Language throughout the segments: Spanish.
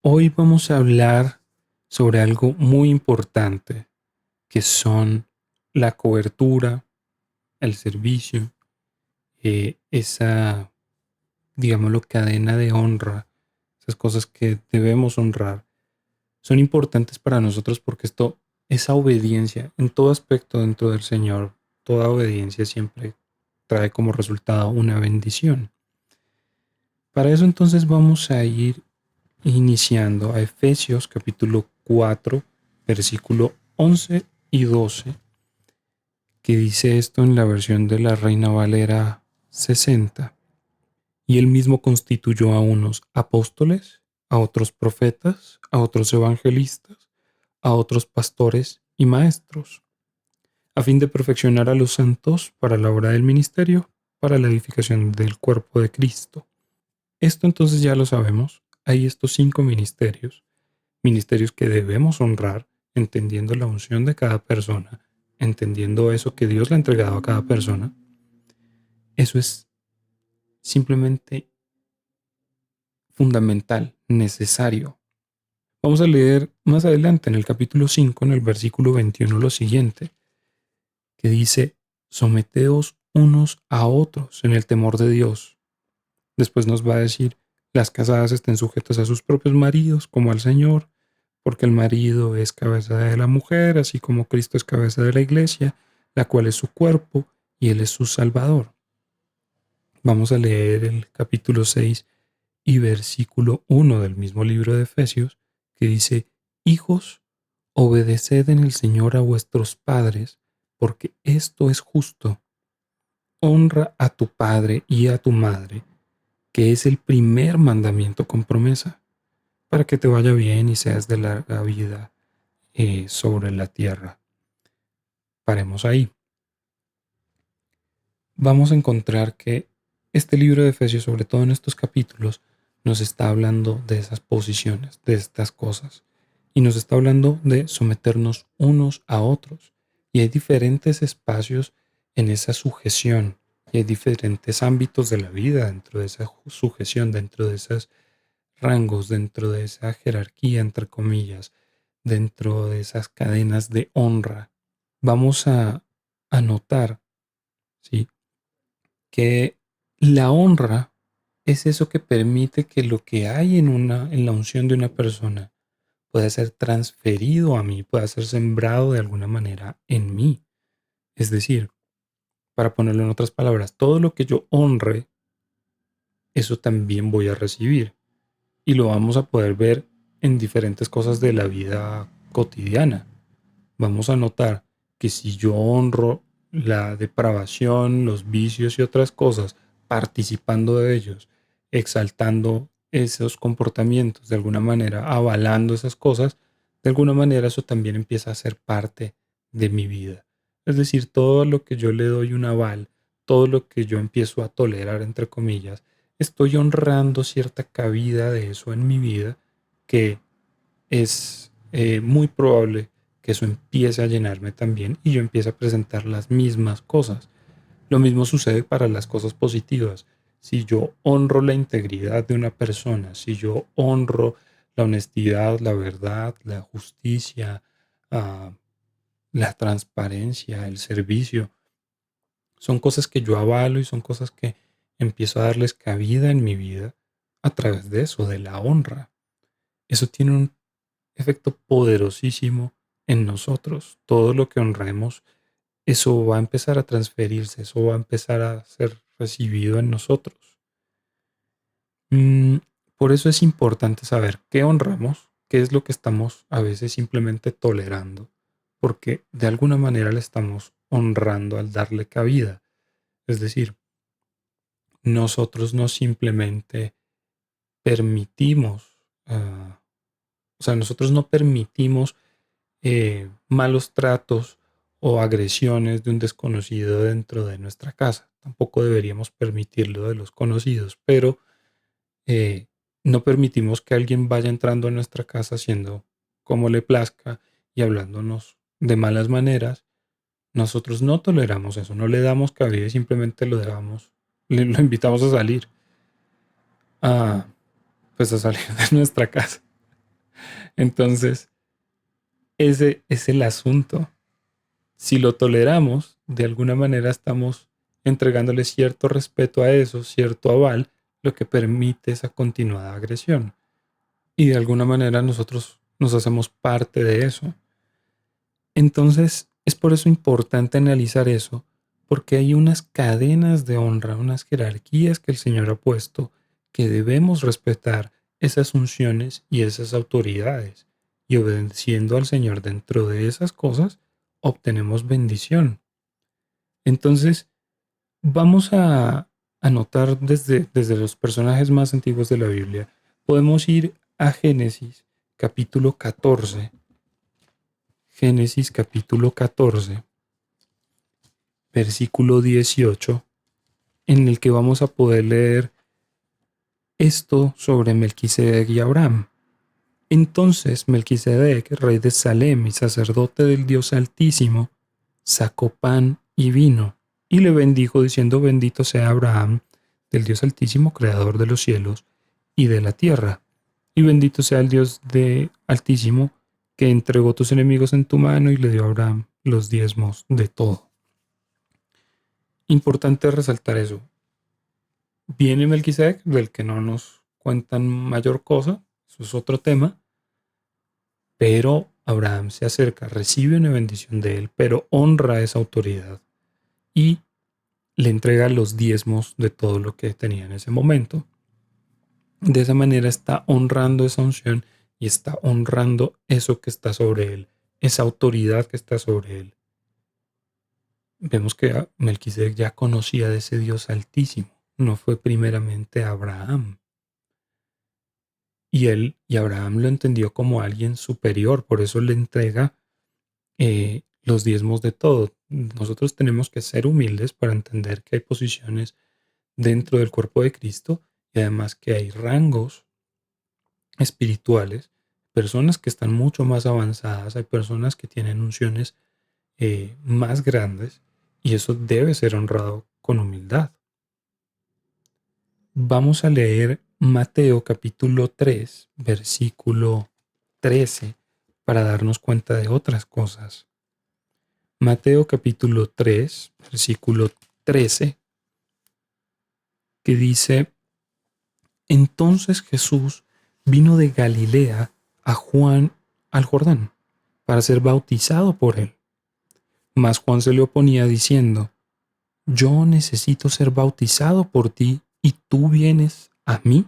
Hoy vamos a hablar sobre algo muy importante, que son la cobertura, el servicio, esa, digámoslo, cadena de honra, esas cosas que debemos honrar, son importantes para nosotros porque esa obediencia en todo aspecto dentro del Señor, toda obediencia siempre trae como resultado una bendición. Para eso entonces vamos a ir iniciando a Efesios capítulo 4, versículo 11 y 12, que dice esto en la versión de la Reina Valera 60. Y él mismo constituyó a unos apóstoles, a otros profetas, a otros evangelistas, a otros pastores y maestros, a fin de perfeccionar a los santos para la obra del ministerio, para la edificación del cuerpo de Cristo. Esto entonces ya lo sabemos. Hay estos 5 ministerios, ministerios que debemos honrar, entendiendo la unción de cada persona, entendiendo eso que Dios le ha entregado a cada persona. Eso es simplemente fundamental, necesario. Vamos a leer más adelante en el capítulo 5, en el versículo 21, lo siguiente, que dice: someteos unos a otros en el temor de Dios. Después nos va a decir: las casadas estén sujetas a sus propios maridos como al Señor, porque el marido es cabeza de la mujer, así como Cristo es cabeza de la iglesia, la cual es su cuerpo y Él es su Salvador. Vamos a leer el capítulo 6 y versículo 1 del mismo libro de Efesios, que dice: hijos, obedeced en el Señor a vuestros padres, porque esto es justo. Honra a tu padre y a tu madre, que es el primer mandamiento con promesa, para que te vaya bien y seas de larga vida sobre la tierra. Paremos ahí. Vamos a encontrar que este libro de Efesios, sobre todo en estos capítulos, nos está hablando de esas posiciones, de estas cosas, y nos está hablando de someternos unos a otros. Y hay diferentes espacios en esa sujeción, y hay diferentes ámbitos de la vida dentro de esa sujeción, dentro de esos rangos, dentro de esa jerarquía, entre comillas, dentro de esas cadenas de honra. Vamos a notar, ¿sí?, que la honra es eso que permite que lo que hay en la unción de una persona pueda ser transferido a mí, pueda ser sembrado de alguna manera en mí. Es decir, para ponerlo en otras palabras, todo lo que yo honre, eso también voy a recibir. Y lo vamos a poder ver en diferentes cosas de la vida cotidiana. Vamos a notar que si yo honro la depravación, los vicios y otras cosas, participando de ellos, exaltando esos comportamientos, de alguna manera avalando esas cosas, de alguna manera eso también empieza a ser parte de mi vida. Es decir, todo lo que yo le doy un aval, todo lo que yo empiezo a tolerar, entre comillas, estoy honrando cierta cabida de eso en mi vida, que es muy probable que eso empiece a llenarme también y yo empiece a presentar las mismas cosas. Lo mismo sucede para las cosas positivas. Si yo honro la integridad de una persona, si yo honro la honestidad, la verdad, la justicia, ah, la transparencia, el servicio, son cosas que yo avalo y son cosas que empiezo a darles cabida en mi vida a través de eso, de la honra. Eso tiene un efecto poderosísimo en nosotros. Todo lo que honremos, eso va a empezar a transferirse, eso va a empezar a ser recibido en nosotros. Mm, por eso es importante saber qué honramos, qué es lo que estamos a veces simplemente tolerando, porque de alguna manera le estamos honrando al darle cabida. Es decir, nosotros no simplemente permitimos, o sea, nosotros no permitimos malos tratos o agresiones de un desconocido dentro de nuestra casa. Tampoco deberíamos permitirlo de los conocidos, pero eh, no permitimos que alguien vaya entrando a nuestra casa haciendo como le plazca y hablándonos de malas maneras. Nosotros no toleramos eso, no le damos cabida y simplemente lo dejamos, lo invitamos a salir, a, pues a salir de nuestra casa. Entonces, ese es el asunto. Si lo toleramos, de alguna manera estamos entregándole cierto respeto a eso, cierto aval, lo que permite esa continuada agresión. Y de alguna manera nosotros nos hacemos parte de eso. Entonces, es por eso importante analizar eso, porque hay unas cadenas de honra, unas jerarquías que el Señor ha puesto que debemos respetar esas funciones y esas autoridades. Y obedeciendo al Señor dentro de esas cosas, obtenemos bendición. Entonces, vamos a anotar desde los personajes más antiguos de la Biblia. Podemos ir a Génesis capítulo 14. Génesis capítulo 14, versículo 18, en el que vamos a poder leer esto sobre Melquisedec y Abraham. Entonces Melquisedec, rey de Salem y sacerdote del Dios Altísimo, sacó pan y vino, y le bendijo diciendo: bendito sea Abraham, del Dios Altísimo, creador de los cielos y de la tierra, y bendito sea el Dios de Altísimo, que entregó tus enemigos en tu mano y le dio a Abraham los diezmos de todo. Importante resaltar eso. Viene Melquisedec, del que no nos cuentan mayor cosa, eso es otro tema, pero Abraham se acerca, recibe una bendición de él, pero honra esa autoridad y le entrega los diezmos de todo lo que tenía en ese momento. De esa manera está honrando esa unción y está honrando eso que está sobre él, esa autoridad que está sobre él. Vemos que Melquisedec ya conocía de ese Dios altísimo, no fue primeramente Abraham. Y Abraham lo entendió como alguien superior, por eso le entrega los diezmos de todo. Nosotros tenemos que ser humildes para entender que hay posiciones dentro del cuerpo de Cristo y además que hay rangos espirituales, personas que están mucho más avanzadas, hay personas que tienen unciones más grandes y eso debe ser honrado con humildad. Vamos a leer Mateo capítulo 3, versículo 13, para darnos cuenta de otras cosas. Mateo capítulo 3, versículo 13, que dice: entonces Jesús vino de Galilea a Juan al Jordán para ser bautizado por él. Mas Juan se le oponía diciendo: yo necesito ser bautizado por ti y tú vienes a mí.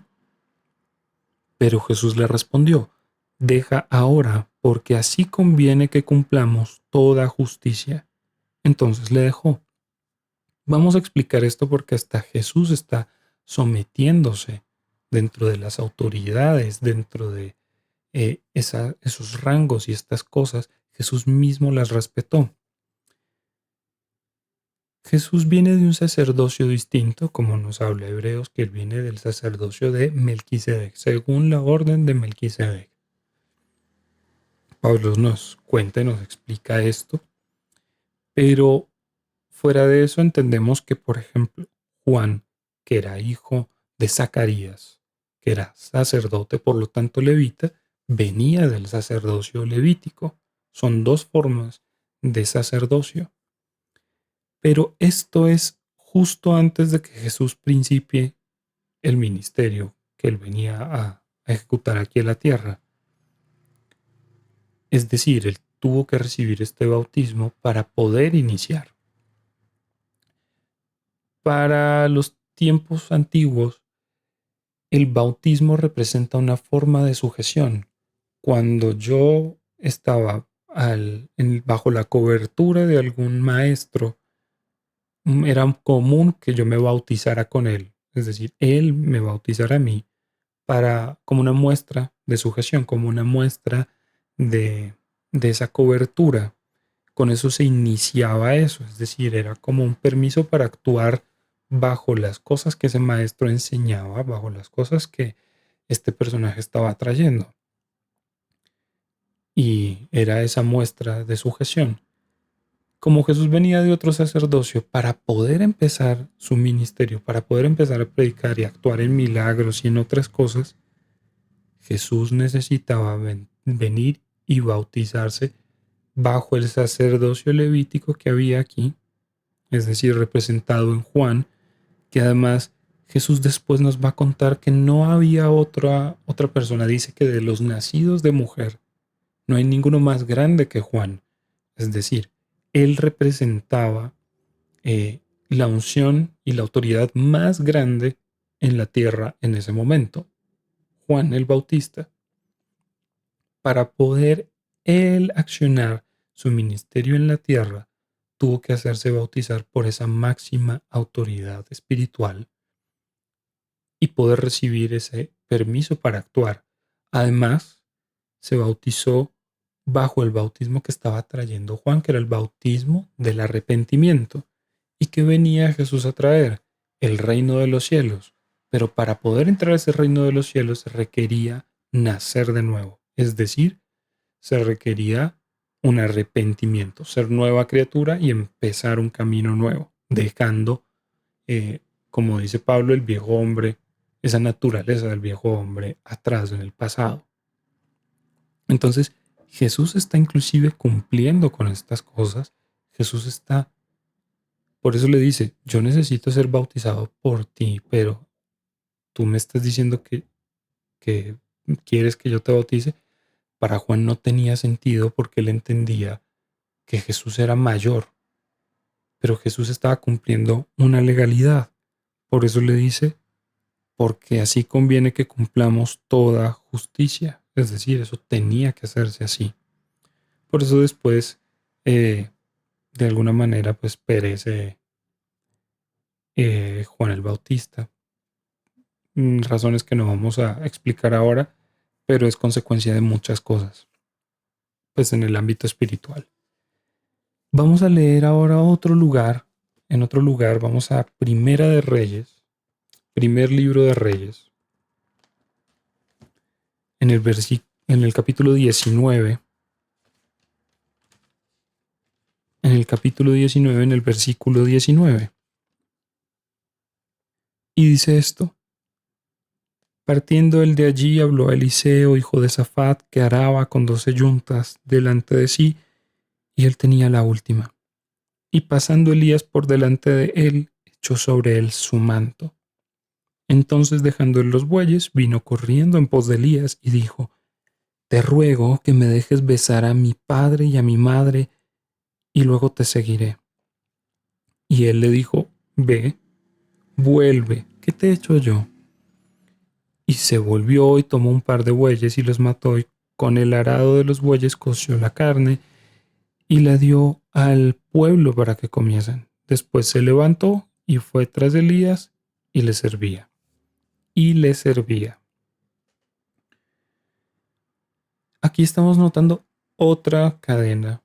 Pero Jesús le respondió: deja ahora, porque así conviene que cumplamos toda justicia. Entonces le dejó. Vamos a explicar esto porque hasta Jesús está sometiéndose dentro de las autoridades, dentro de esos rangos y estas cosas. Jesús mismo las respetó. Jesús viene de un sacerdocio distinto, como nos habla Hebreos, que él viene del sacerdocio de Melquisedec, según la orden de Melquisedec. Pablo nos cuenta y nos explica esto, pero fuera de eso entendemos que, por ejemplo, Juan, que era hijo de Zacarías, que era sacerdote, por lo tanto levita, venía del sacerdocio levítico. Son dos formas de sacerdocio. Pero esto es justo antes de que Jesús principie el ministerio que él venía a ejecutar aquí en la tierra. Es decir, él tuvo que recibir este bautismo para poder iniciar. Para los tiempos antiguos, el bautismo representa una forma de sujeción. Cuando yo estaba bajo la cobertura de algún maestro, era común que yo me bautizara con él. Es decir, él me bautizara a mí como una muestra de sujeción, como una muestra de esa cobertura. Con eso se iniciaba eso, es decir, era como un permiso para actuar bajo las cosas que ese maestro enseñaba, bajo las cosas que este personaje estaba trayendo. Y era esa muestra de sujeción. Como Jesús venía de otro sacerdocio, para poder empezar su ministerio, para poder empezar a predicar y actuar en milagros y en otras cosas, Jesús necesitaba venir y bautizarse bajo el sacerdocio levítico que había aquí, es decir, representado en Juan, que además Jesús después nos va a contar que no había otra persona. Dice que de los nacidos de mujer no hay ninguno más grande que Juan. Es decir, él representaba la unción y la autoridad más grande en la tierra en ese momento. Juan el Bautista, para poder él accionar su ministerio en la tierra, tuvo que hacerse bautizar por esa máxima autoridad espiritual y poder recibir ese permiso para actuar. Además, se bautizó bajo el bautismo que estaba trayendo Juan, que era el bautismo del arrepentimiento. ¿Y que venía Jesús a traer? El reino de los cielos. Pero para poder entrar a ese reino de los cielos se requería nacer de nuevo. Es decir, se requería un arrepentimiento, ser nueva criatura y empezar un camino nuevo, dejando, como dice Pablo, el viejo hombre, esa naturaleza del viejo hombre atrás en el pasado. Entonces, Jesús está inclusive cumpliendo con estas cosas. Jesús está, por eso le dice, yo necesito ser bautizado por ti, pero tú me estás diciendo que quieres que yo te bautice. Para Juan no tenía sentido porque él entendía que Jesús era mayor, pero Jesús estaba cumpliendo una legalidad. Por eso le dice, porque así conviene que cumplamos toda justicia. Es decir, eso tenía que hacerse así. Por eso después, de alguna manera, pues perece Juan el Bautista. Razones que no vamos a explicar ahora, pero es consecuencia de muchas cosas, pues en el ámbito espiritual. Vamos a leer ahora otro lugar. En otro lugar vamos a Primera de Reyes, primer libro de Reyes, en el capítulo 19, en el versículo 19. Y dice esto: partiendo él de allí, habló a Eliseo, hijo de Safat, que araba con 12 yuntas delante de sí, y él tenía la última. Y pasando Elías por delante de él, echó sobre él su manto. Entonces, dejando él los bueyes, vino corriendo en pos de Elías y dijo: te ruego que me dejes besar a mi padre y a mi madre, y luego te seguiré. Y él le dijo: ve, vuelve, ¿qué te he hecho yo? Y se volvió y tomó un par de bueyes y los mató, y con el arado de los bueyes coció la carne y la dio al pueblo para que comiesen. Después se levantó y fue tras Elías y le servía. Y le servía. Aquí estamos notando otra cadena,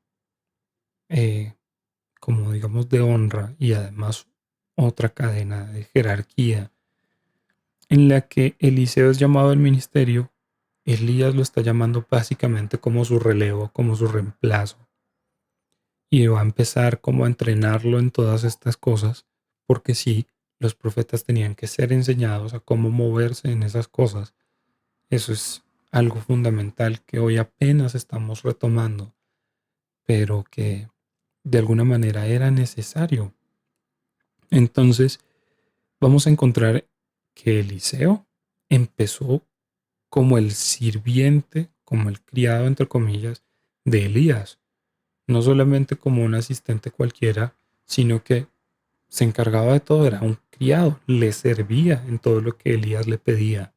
como digamos, de honra, y además otra cadena de jerarquía en la que Eliseo es llamado al ministerio. Elías lo está llamando básicamente como su relevo, como su reemplazo. Y va a empezar como a entrenarlo en todas estas cosas, porque sí, los profetas tenían que ser enseñados a cómo moverse en esas cosas. Eso es algo fundamental que hoy apenas estamos retomando, pero que de alguna manera era necesario. Entonces, vamos a encontrar que Eliseo empezó como el sirviente, como el criado, entre comillas, de Elías. No solamente como un asistente cualquiera, sino que se encargaba de todo, era un criado, le servía en todo lo que Elías le pedía.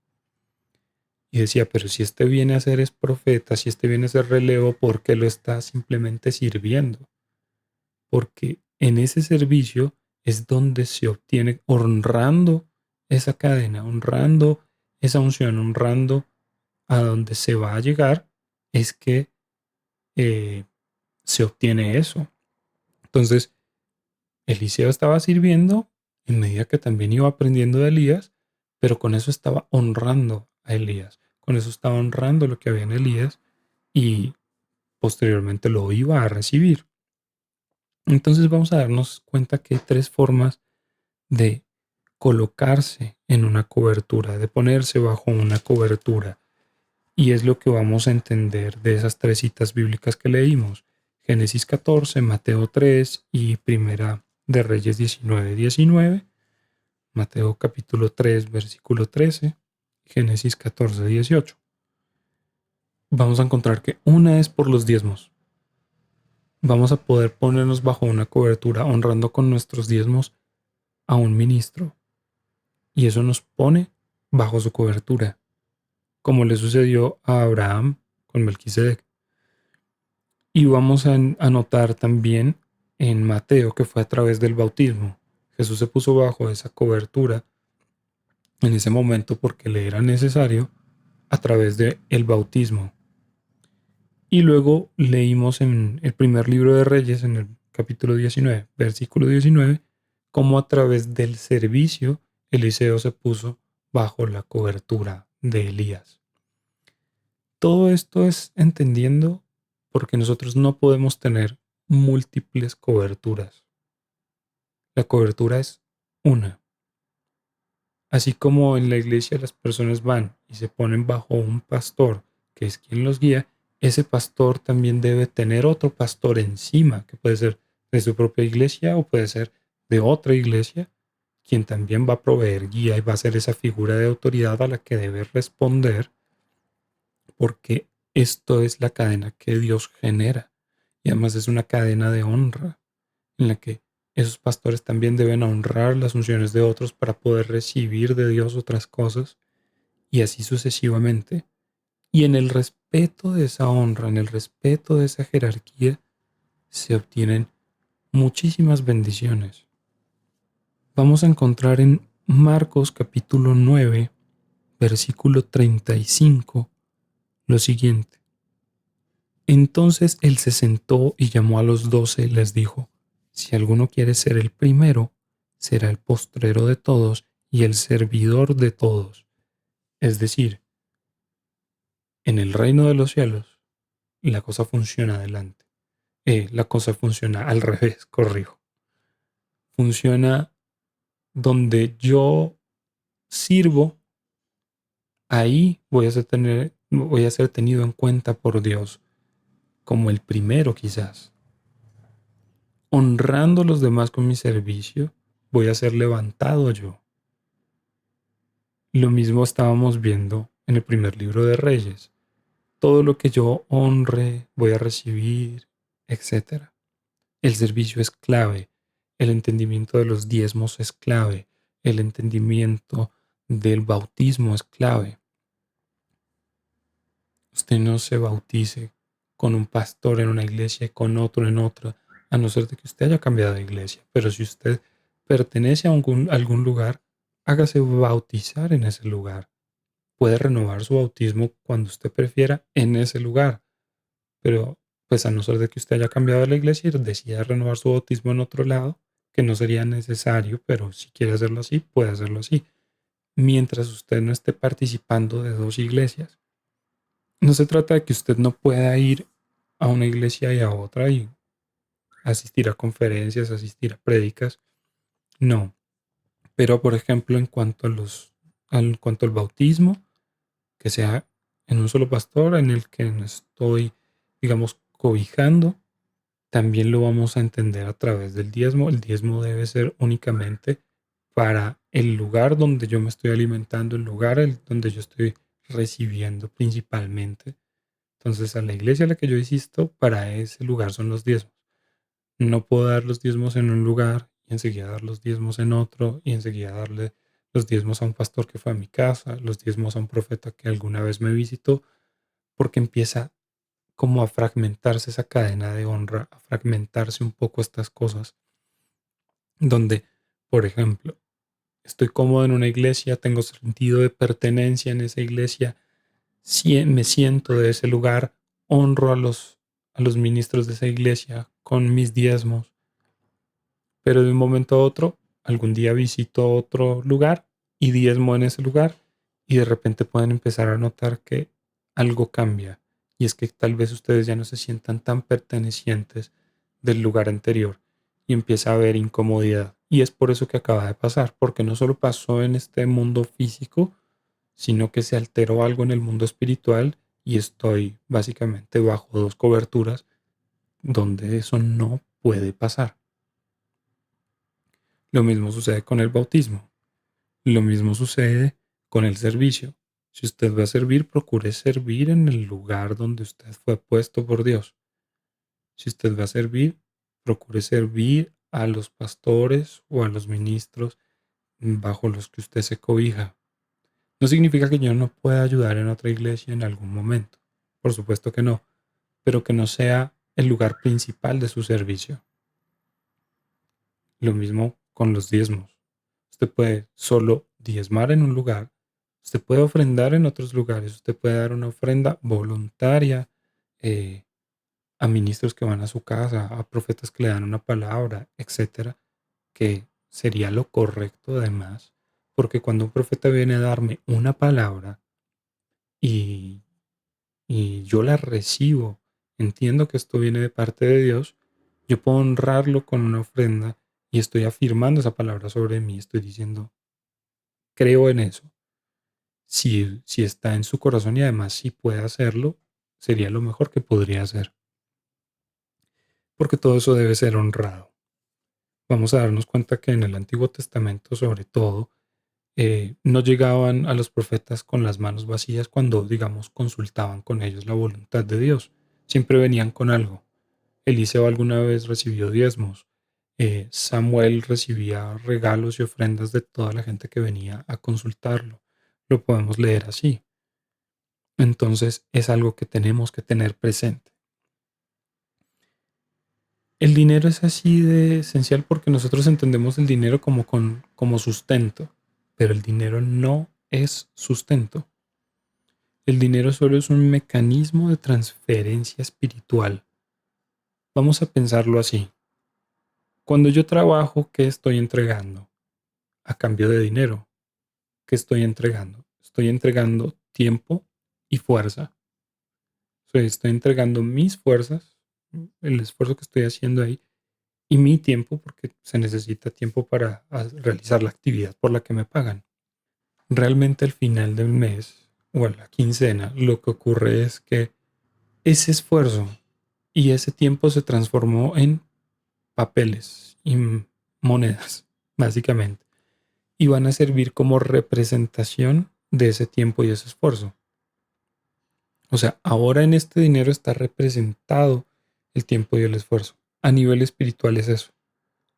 Y decía, pero si este viene a ser es profeta, si este viene a ser relevo, ¿por qué lo está simplemente sirviendo? Porque en ese servicio es donde se obtiene, honrando esa cadena, honrando esa unción, honrando a donde se va a llegar, es que eh, se obtiene eso. Entonces, Eliseo estaba sirviendo en medida que también iba aprendiendo de Elías, pero con eso estaba honrando a Elías, con eso estaba honrando lo que había en Elías y posteriormente lo iba a recibir. Entonces vamos a darnos cuenta que hay tres formas de colocarse en una cobertura, de ponerse bajo una cobertura. Y es lo que vamos a entender de esas tres citas bíblicas que leímos. Génesis 14, Mateo 3 y Primera de Reyes 19:19. Mateo capítulo 3, versículo 13. Génesis 14:18. Vamos a encontrar que una es por los diezmos. Vamos a poder ponernos bajo una cobertura honrando con nuestros diezmos a un ministro. Y eso nos pone bajo su cobertura, como le sucedió a Abraham con Melquisedec. Y vamos a anotar también en Mateo que fue a través del bautismo. Jesús se puso bajo esa cobertura en ese momento porque le era necesario a través del bautismo. Y luego leímos en el primer libro de Reyes, en el capítulo 19, versículo 19, cómo a través del servicio Eliseo se puso bajo la cobertura de Elías. Todo esto es entendiendo porque nosotros no podemos tener múltiples coberturas. La cobertura es una. Así como en la iglesia las personas van y se ponen bajo un pastor, que es quien los guía, ese pastor también debe tener otro pastor encima, que puede ser de su propia iglesia o puede ser de otra iglesia, quien también va a proveer guía y va a ser esa figura de autoridad a la que debe responder, porque esto es la cadena que Dios genera. Y además es una cadena de honra, en la que esos pastores también deben honrar las unciones de otros para poder recibir de Dios otras cosas, y así sucesivamente. Y en el respeto de esa honra, en el respeto de esa jerarquía, se obtienen muchísimas bendiciones. Vamos a encontrar en Marcos capítulo 9, versículo 35, lo siguiente. Entonces él se sentó y llamó a los 12 y les dijo: si alguno quiere ser el primero, será el postrero de todos y el servidor de todos. Es decir, en el reino de los cielos, la cosa funciona adelante. La cosa funciona al revés, corrijo. Funciona donde yo sirvo, ahí voy a ser tenido en cuenta por Dios como el primero quizás. Honrando a los demás con mi servicio, voy a ser levantado yo. Lo mismo estábamos viendo en el primer libro de Reyes. Todo lo que yo honre, voy a recibir, etc. El servicio es clave. El entendimiento de los diezmos es clave. El entendimiento del bautismo es clave. Usted no se bautice con un pastor en una iglesia y con otro en otra, a no ser de que usted haya cambiado de iglesia. Pero si usted pertenece a algún lugar, hágase bautizar en ese lugar. Puede renovar su bautismo cuando usted prefiera en ese lugar. Pero pues a no ser de que usted haya cambiado de la iglesia y decida renovar su bautismo en otro lado, que no sería necesario, pero si quiere hacerlo así, puede hacerlo así. Mientras usted no esté participando de dos iglesias. No se trata de que usted no pueda ir a una iglesia y a otra y asistir a conferencias, asistir a prédicas. No. Pero por ejemplo, en cuanto al bautismo, que sea en un solo pastor en el que me estoy, digamos, cobijando, también lo vamos a entender a través del diezmo. El diezmo debe ser únicamente para el lugar donde yo me estoy alimentando, el lugar donde yo estoy recibiendo principalmente. Entonces, a la iglesia a la que yo asisto, para ese lugar son los diezmos. No puedo dar los diezmos en un lugar y enseguida dar los diezmos en otro y enseguida darle los diezmos a un pastor que fue a mi casa, los diezmos a un profeta que alguna vez me visitó, porque empieza como a fragmentarse esa cadena de honra, a fragmentarse un poco estas cosas, donde, por ejemplo, estoy cómodo en una iglesia, tengo sentido de pertenencia en esa iglesia, me siento de ese lugar, honro a los ministros de esa iglesia con mis diezmos, pero de un momento a otro, algún día visito otro lugar y diezmo en ese lugar y de repente pueden empezar a notar que algo cambia y es que tal vez ustedes ya no se sientan tan pertenecientes del lugar anterior y empieza a haber incomodidad. Y es por eso que acaba de pasar, porque no solo pasó en este mundo físico, sino que se alteró algo en el mundo espiritual y estoy básicamente bajo dos coberturas donde eso no puede pasar. Lo mismo sucede con el bautismo. Lo mismo sucede con el servicio. Si usted va a servir, procure servir en el lugar donde usted fue puesto por Dios. Si usted va a servir, procure servir a los pastores o a los ministros bajo los que usted se cobija. No significa que yo no pueda ayudar en otra iglesia en algún momento. Por supuesto que no, pero que no sea el lugar principal de su servicio. Lo mismo con los diezmos. Usted puede solo diezmar en un lugar, usted puede ofrendar en otros lugares, usted puede dar una ofrenda voluntaria eh, a ministros que van a su casa, a profetas que le dan una palabra, etcétera, que sería lo correcto además, porque cuando un profeta viene a darme una palabra y, y yo la recibo, entiendo que esto viene de parte de Dios, yo puedo honrarlo con una ofrenda y estoy afirmando esa palabra sobre mí, estoy diciendo, creo en eso. Si está en su corazón y además si puede hacerlo, sería lo mejor que podría hacer, porque todo eso debe ser honrado. Vamos a darnos cuenta que en el Antiguo Testamento, sobre todo, no llegaban a los profetas con las manos vacías cuando, digamos, consultaban con ellos la voluntad de Dios. Siempre venían con algo. Eliseo alguna vez recibió diezmos. Samuel recibía regalos y ofrendas de toda la gente que venía a consultarlo. Lo podemos leer así. Entonces es algo que tenemos que tener presente. El dinero es así de esencial porque nosotros entendemos el dinero como sustento, pero el dinero no es sustento. El dinero solo es un mecanismo de transferencia espiritual. Vamos a pensarlo así. Cuando yo trabajo, ¿qué estoy entregando? A cambio de dinero. ¿Qué estoy entregando? Estoy entregando tiempo y fuerza. O sea, estoy entregando mis fuerzas, el esfuerzo que estoy haciendo ahí, y mi tiempo, porque se necesita tiempo para realizar la actividad por la que me pagan. Realmente al final del mes o a la quincena, lo que ocurre es que ese esfuerzo y ese tiempo se transformó en papeles y monedas, básicamente, y van a servir como representación de ese tiempo y ese esfuerzo. O sea, ahora en este dinero está representado el tiempo y el esfuerzo. A nivel espiritual es eso,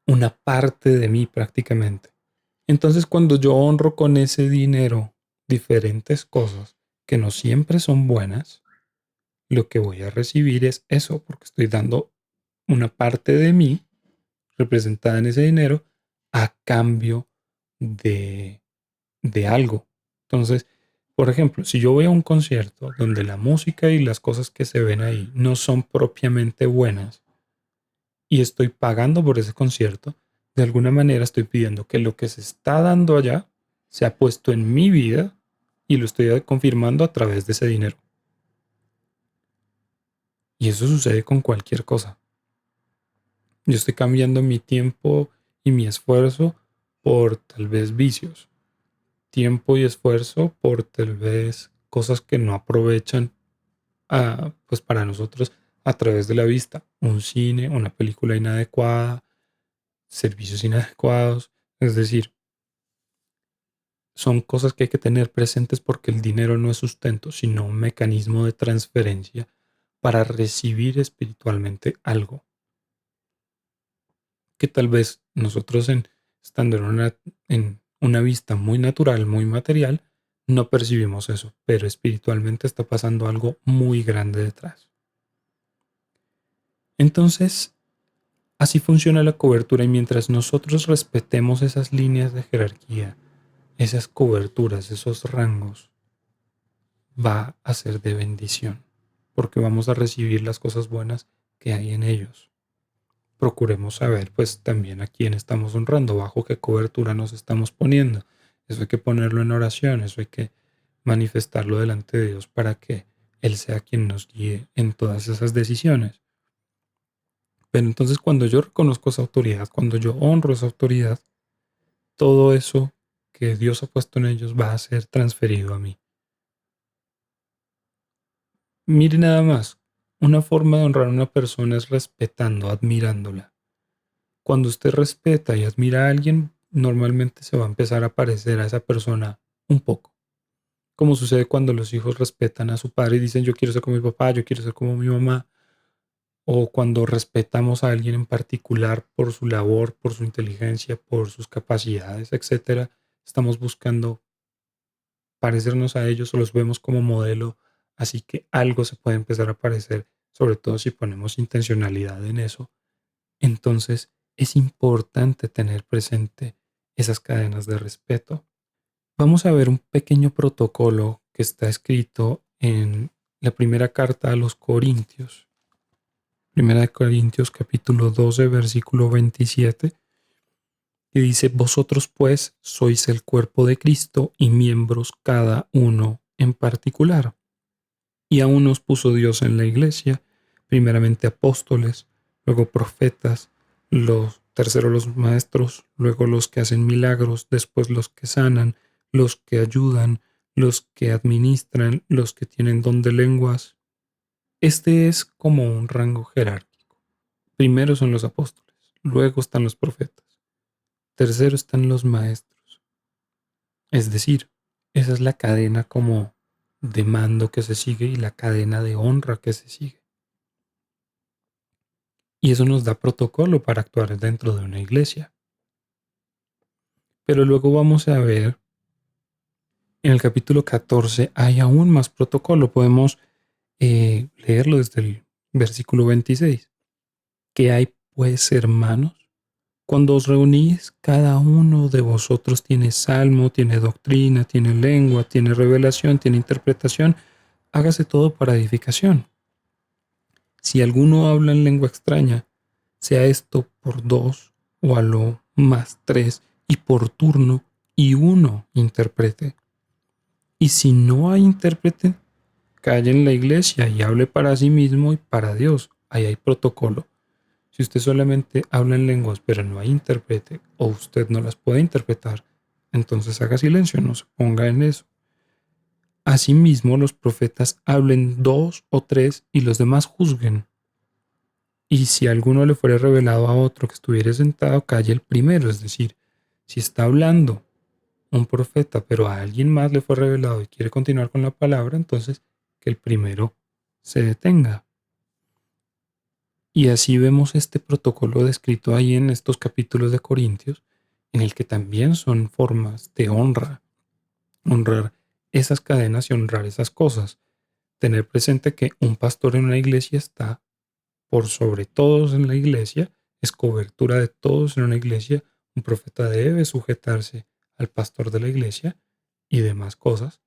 una parte de mí prácticamente. Entonces, cuando yo honro con ese dinero diferentes cosas que no siempre son buenas, lo que voy a recibir es eso, porque estoy dando una parte de mí representada en ese dinero a cambio de, de algo. Entonces, por ejemplo, si yo voy a un concierto donde la música y las cosas que se ven ahí no son propiamente buenas y estoy pagando por ese concierto, de alguna manera estoy pidiendo que lo que se está dando allá sea puesto en mi vida y lo estoy confirmando a través de ese dinero. Y eso sucede con cualquier cosa. Yo estoy cambiando mi tiempo y mi esfuerzo por tal vez vicios. Tiempo y esfuerzo por tal vez cosas que no aprovechan pues para nosotros a través de la vista. Un cine, una película inadecuada, servicios inadecuados. Es decir, son cosas que hay que tener presentes porque el dinero no es sustento, sino un mecanismo de transferencia para recibir espiritualmente algo que tal vez nosotros estando en una vista muy natural, muy material, no percibimos eso, pero espiritualmente está pasando algo muy grande detrás. Entonces, así funciona la cobertura y mientras nosotros respetemos esas líneas de jerarquía, esas coberturas, esos rangos, va a ser de bendición, porque vamos a recibir las cosas buenas que hay en ellos. Procuremos saber pues también a quién estamos honrando, bajo qué cobertura nos estamos poniendo. Eso hay que ponerlo en oración, eso hay que manifestarlo delante de Dios para que Él sea quien nos guíe en todas esas decisiones. Pero entonces cuando yo reconozco esa autoridad, cuando yo honro esa autoridad, todo eso que Dios ha puesto en ellos va a ser transferido a mí. Mire nada más, una forma de honrar a una persona es respetando, admirándola. Cuando usted respeta y admira a alguien, normalmente se va a empezar a parecer a esa persona un poco. Como sucede cuando los hijos respetan a su padre y dicen yo quiero ser como mi papá, yo quiero ser como mi mamá, o cuando respetamos a alguien en particular por su labor, por su inteligencia, por sus capacidades, etcétera, estamos buscando parecernos a ellos o los vemos como modelo, así que algo se puede empezar a parecer, sobre todo si ponemos intencionalidad en eso. Entonces, es importante tener presente esas cadenas de respeto. Vamos a ver un pequeño protocolo que está escrito en la primera carta a los Corintios. Primera de Corintios capítulo 12, versículo 27, que dice, vosotros pues sois el cuerpo de Cristo y miembros cada uno en particular. Y a unos puso Dios en la iglesia, primeramente apóstoles, luego profetas, los terceros los maestros, luego los que hacen milagros, después los que sanan, los que ayudan, los que administran, los que tienen don de lenguas. Este es como un rango jerárquico. Primero son los apóstoles, luego están los profetas, tercero están los maestros. Es decir, esa es la cadena como de mando que se sigue y la cadena de honra que se sigue. Y eso nos da protocolo para actuar dentro de una iglesia. Pero luego vamos a ver, en el capítulo 14 hay aún más protocolo. Podemos leerlo desde el versículo 26. ¿Qué hay pues, hermanos? Cuando os reunís, cada uno de vosotros tiene salmo, tiene doctrina, tiene lengua, tiene revelación, tiene interpretación. Hágase todo para edificación. Si alguno habla en lengua extraña, sea esto por dos o a lo más tres, y por turno, y uno interprete. Y si no hay intérprete, calle en la iglesia y hable para sí mismo y para Dios. Ahí hay protocolo. Si usted solamente habla en lenguas pero no hay intérprete o usted no las puede interpretar, entonces haga silencio, no se ponga en eso. Asimismo, los profetas hablen dos o tres y los demás juzguen. Y si alguno le fuera revelado a otro que estuviera sentado, calle el primero. Es decir, si está hablando un profeta, pero a alguien más le fue revelado y quiere continuar con la palabra, entonces que el primero se detenga. Y así vemos este protocolo descrito ahí en estos capítulos de Corintios, en el que también son formas de honra, honrar esas cadenas y honrar esas cosas. Tener presente que un pastor en una iglesia está por sobre todos en la iglesia, es cobertura de todos en una iglesia. Un profeta debe sujetarse al pastor de la iglesia y demás cosas,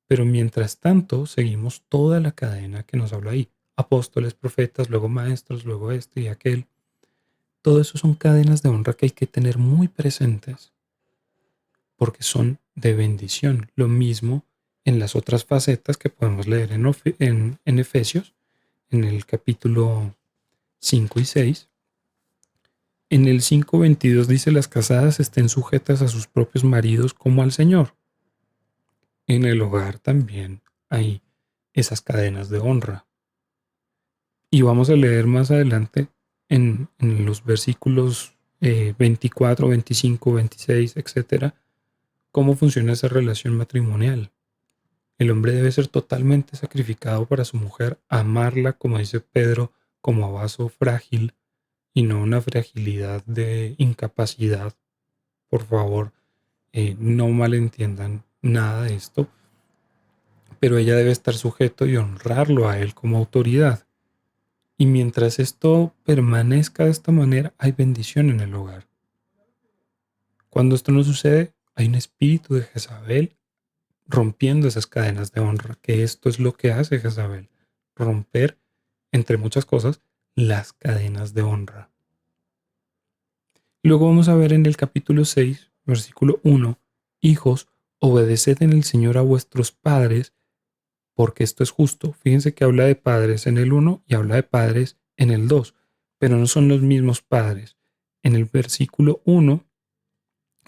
pero mientras tanto seguimos toda la cadena que nos habla ahí. Apóstoles, profetas, luego maestros, luego este y aquel. Todo eso son cadenas de honra que hay que tener muy presentes porque son de bendición. Lo mismo en las otras facetas que podemos leer en Efesios, en el capítulo 5 y 6. En el 5:22 dice las casadas estén sujetas a sus propios maridos como al Señor. En el hogar también hay esas cadenas de honra. Y vamos a leer más adelante en los versículos 24, 25, 26, etcétera, cómo funciona esa relación matrimonial. El hombre debe ser totalmente sacrificado para su mujer, amarla, como dice Pedro, como a vaso frágil y no una fragilidad de incapacidad. Por favor, no malentiendan nada de esto, pero ella debe estar sujeto y honrarlo a él como autoridad. Y mientras esto permanezca de esta manera, hay bendición en el hogar. Cuando esto no sucede, hay un espíritu de Jezabel rompiendo esas cadenas de honra, que esto es lo que hace Jezabel, romper, entre muchas cosas, las cadenas de honra. Luego vamos a ver en el capítulo 6, versículo 1, hijos, obedeced en el Señor a vuestros padres, porque esto es justo. Fíjense que habla de padres en el 1 y habla de padres en el 2, pero no son los mismos padres. En el versículo 1,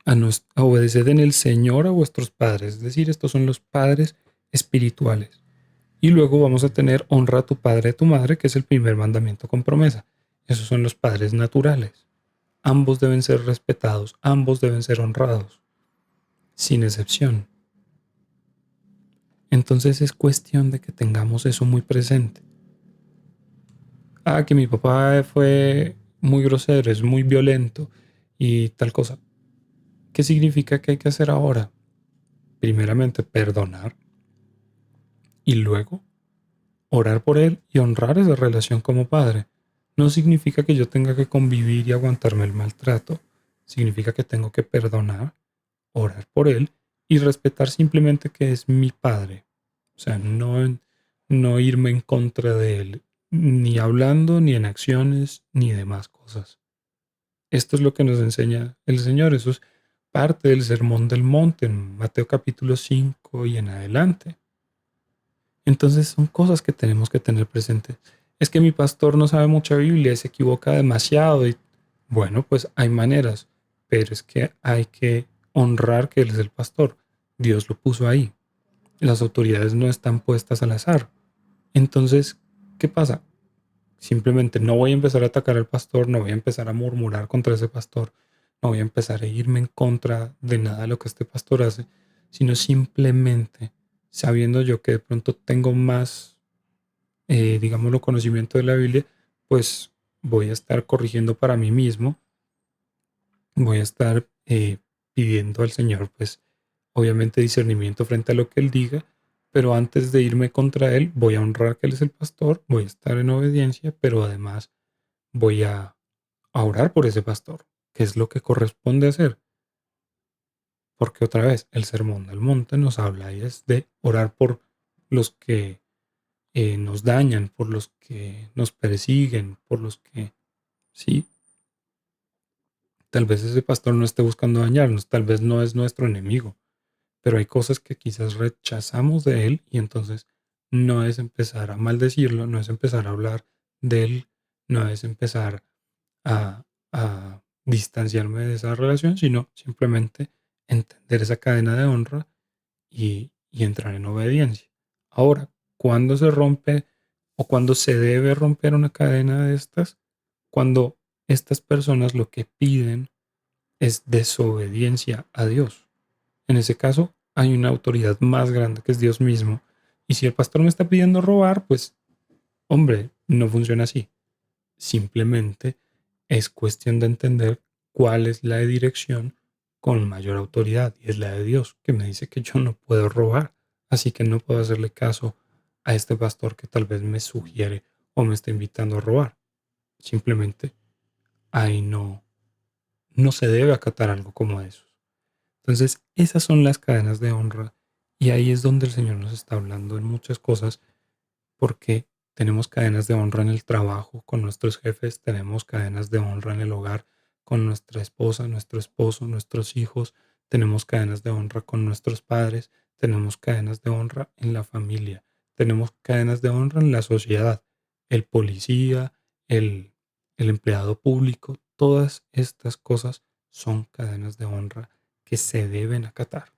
a obedeced en el Señor a vuestros padres, es decir, estos son los padres espirituales. Y luego vamos a tener honra a tu padre y a tu madre, que es el primer mandamiento con promesa. Esos son los padres naturales. Ambos deben ser respetados, ambos deben ser honrados, sin excepción. Entonces es cuestión de que tengamos eso muy presente. Que mi papá fue muy grosero, es muy violento y tal cosa. ¿Qué significa que hay que hacer ahora? Primeramente, perdonar y luego orar por él y honrar esa relación como padre. No significa que yo tenga que convivir y aguantarme el maltrato. Significa que tengo que perdonar, orar por él y respetar simplemente que es mi padre. O sea, no irme en contra de él, ni hablando, ni en acciones, ni demás cosas. Esto es lo que nos enseña el Señor. Eso es parte del Sermón del Monte en Mateo capítulo 5 y en adelante. Entonces son cosas que tenemos que tener presentes. Es que mi pastor no sabe mucha Biblia, se equivoca demasiado. Y bueno, pues hay maneras, pero es que hay que honrar que él es el pastor. Dios lo puso ahí. Las autoridades no están puestas al azar. Entonces, ¿qué pasa? Simplemente no voy a empezar a atacar al pastor, no voy a empezar a murmurar contra ese pastor, no voy a empezar a irme en contra de nada de lo que este pastor hace, sino simplemente sabiendo yo que de pronto tengo más, digámoslo, conocimiento de la Biblia, pues voy a estar corrigiendo para mí mismo, voy a estar pidiendo al Señor, pues obviamente discernimiento frente a lo que Él diga, pero antes de irme contra Él, voy a honrar que Él es el pastor, voy a estar en obediencia, pero además voy a orar por ese pastor, que es lo que corresponde hacer. Porque otra vez, el sermón del monte nos habla y es de orar por los que nos dañan, por los que nos persiguen, por los que, sí, tal vez ese pastor no esté buscando dañarnos, tal vez no es nuestro enemigo, pero hay cosas que quizás rechazamos de él y entonces no es empezar a maldecirlo, no es empezar a hablar de él, no es empezar a distanciarme de esa relación, sino simplemente entender esa cadena de honra y entrar en obediencia. Ahora, ¿cuándo se rompe o cuándo se debe romper una cadena de estas? Cuando estas personas lo que piden es desobediencia a Dios. En ese caso, hay una autoridad más grande que es Dios mismo. Y si el pastor me está pidiendo robar, pues, hombre, no funciona así. Simplemente es cuestión de entender cuál es la dirección con mayor autoridad y es la de Dios, que me dice que yo no puedo robar, así que no puedo hacerle caso a este pastor que tal vez me sugiere o me está invitando a robar. Simplemente ahí no se debe acatar algo como eso. Entonces, esas son las cadenas de honra y ahí es donde el Señor nos está hablando en muchas cosas porque tenemos cadenas de honra en el trabajo con nuestros jefes, tenemos cadenas de honra en el hogar con nuestra esposa, nuestro esposo, nuestros hijos, tenemos cadenas de honra con nuestros padres, tenemos cadenas de honra en la familia, tenemos cadenas de honra en la sociedad, el policía, el empleado público, todas estas cosas son cadenas de honra que se deben acatar.